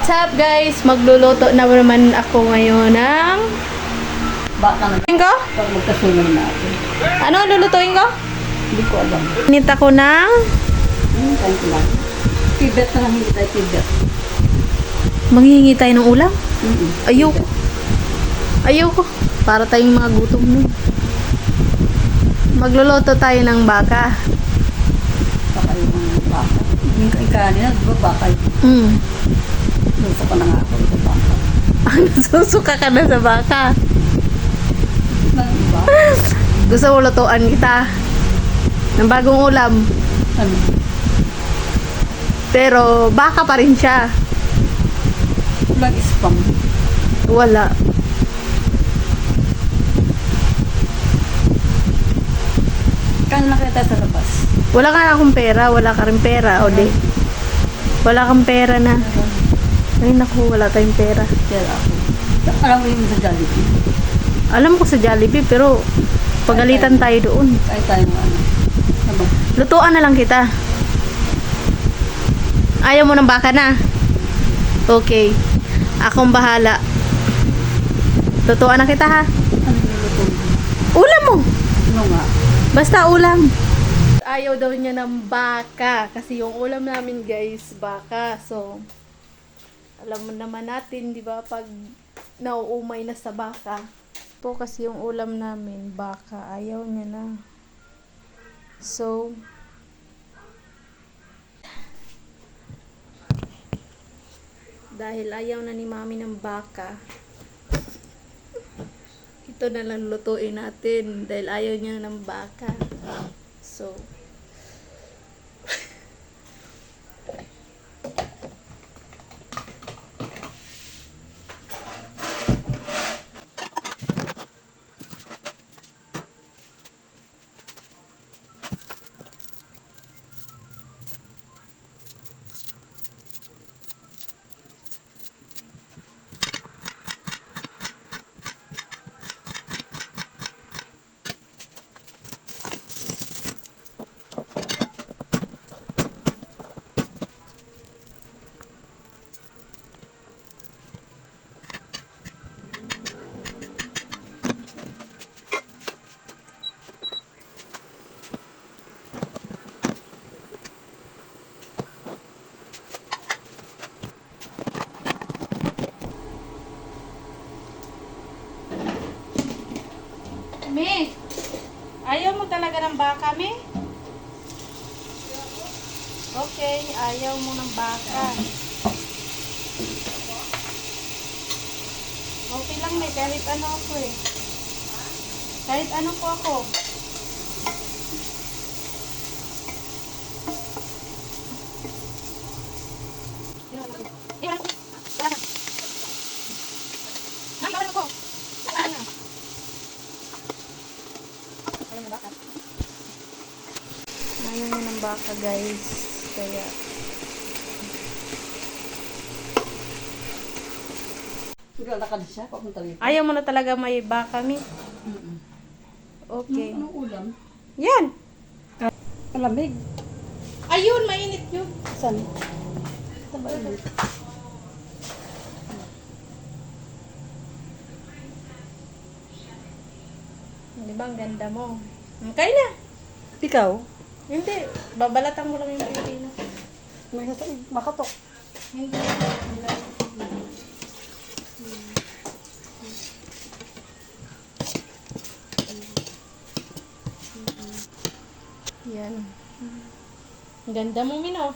What's up guys? Magluluto na naman ako ngayon ng... Baka na ko? pag magkasunod natin. Ano ang lulutuin ko? Hindi ko alam. Init ako ng... Tayo ko lang. Tibet na lang, hindi tayo tibet. Manghihingi tayo ng ulam? Mm-mm. Ayoko. Ayoko. Para tayong mga gutom nun. Magluluto tayo ng baka. Baka yung baka. Yung kanina, di ba baka Mm. Lusa pa na nga ako sa baka. Susuka ka na sa baka. Diba? Gusto mo lutuan kita ng bagong ulam. Ano? Pero baka pa rin siya. Walang spam. Wala. Kano na kaya tayo sa labas? Wala ka na akong pera. Wala ka rin pera. O di. Wala kang pera na. Ay naku, wala tayong pera. Kaya ako. Alam mo yung sa Jollibee? Alam ko sa Jollibee, pero pagalitan tayo doon. Kaya tayo ng ano. Ano? Lutuan na lang kita. Ayaw mo ng baka na? Okay. Akong bahala. Lutuan na kita ha. Ano yung luto mo? Ulam mo. Ano nga? Basta ulam. Ayaw daw niya ng baka. Kasi yung ulam namin guys, baka. So, alam mo naman natin, di ba, pag nauumay na sa baka. Po kasi yung ulam namin, baka. Ayaw niya na. So, dahil ayaw na ni mami ng baka, ito na lang lutuin natin dahil ayaw niya ng baka. So, Me, ayaw mo talaga ng baka, Me? Okay, ayaw mo ng baka. Okay lang, Me, kahit ano ako eh. Kahit ano po ako. Ayaw niya ng baka guys. Kaya Naglalakad siya, papunta rito. ayaw mo na talaga may baka, Mi. Mm-mm. Okay. Anong ulam? Yan. Malamig. Ayun, mainit yun. Saan? Saan ba yun? Di ba, ang ganda mo. Kaya na. Ikaw? Hindi. Babalatan mo lang yung pipino. May sasain. Makatok. Hindi. Yan. Ang ganda mo, Mino.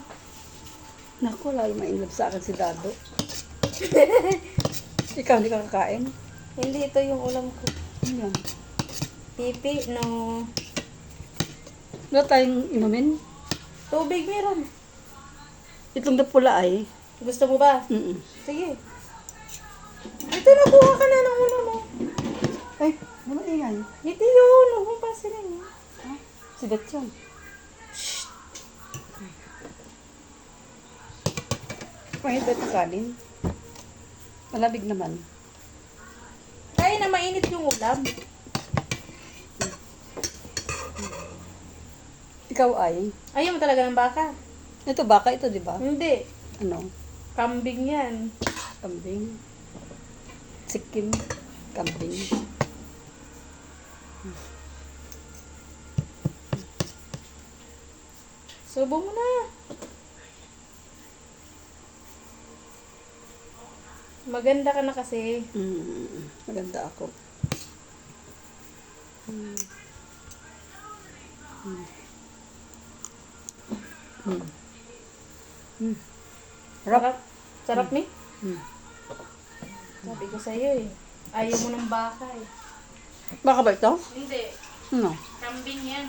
Naku, lalo ma-inlove sa akin si Dado. Ikaw, hindi ka kakain? Hindi, ito yung ulam ko. Ano yan? Pipi, no. Wala tayong inumin? Tubig meron. Itong na pula ay. Gusto mo ba? Mm-mm. Sige. Ito, nakuha ka na ng ulam mo. Ay, ano ingay? Hindi yun. Huwag mong pasilin. Ha? Si Bet yan. Pahit Bet kanin. Malabig naman. Kaya na mainit yung ulam. Ikaw ay? Ayaw mo talaga ng baka? Ito baka ito, di ba? Hindi. Ano? Kambing yan. Kambing. Sikim. Kambing. Subo mo na. Maganda ka na kasi. Maganda ako. Sarap. Sarap ni? Mm. Sabi ko sa'yo eh. Ayaw mo ng baka eh. Baka ba ito? Hindi. Ano? Kambing yan.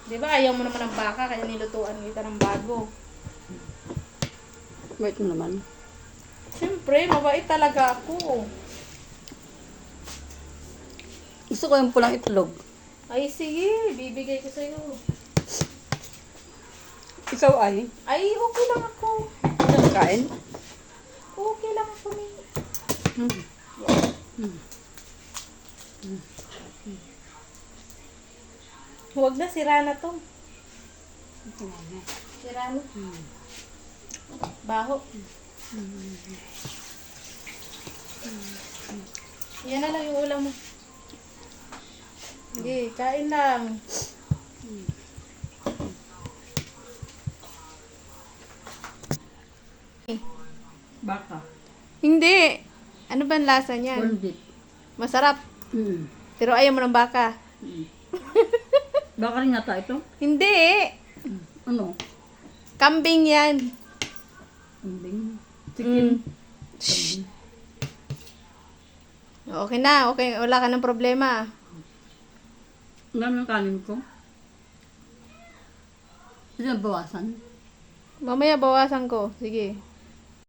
Di ba ayaw mo naman ng baka kaya nilutuan kita ng bago. Wait mo naman. Siyempre, mabait talaga ako. Gusto ko yung pulang itlog. Ay sige, bibigay ko sa'yo. Ikaw ay? Ay, okay lang ako. Ano nakain? Okay lang ako ni. Huwag na, sira na to. Sira na. Baho. Yan na lang yung ulam mo. Sige, kain lang. Baka. Hindi. Ano ba ang lasa niyan? Corned beef. Masarap. Mm. Pero ayaw mo ng baka. Baka rin nata ito? Hindi. Ano? Kambing yan. Kambing. Chicken. Shh. Okay na. Okay. Wala ka ng problema. Ang dami ng kanin ko. Hindi na bawasan. Mamaya bawasan ko. Sige.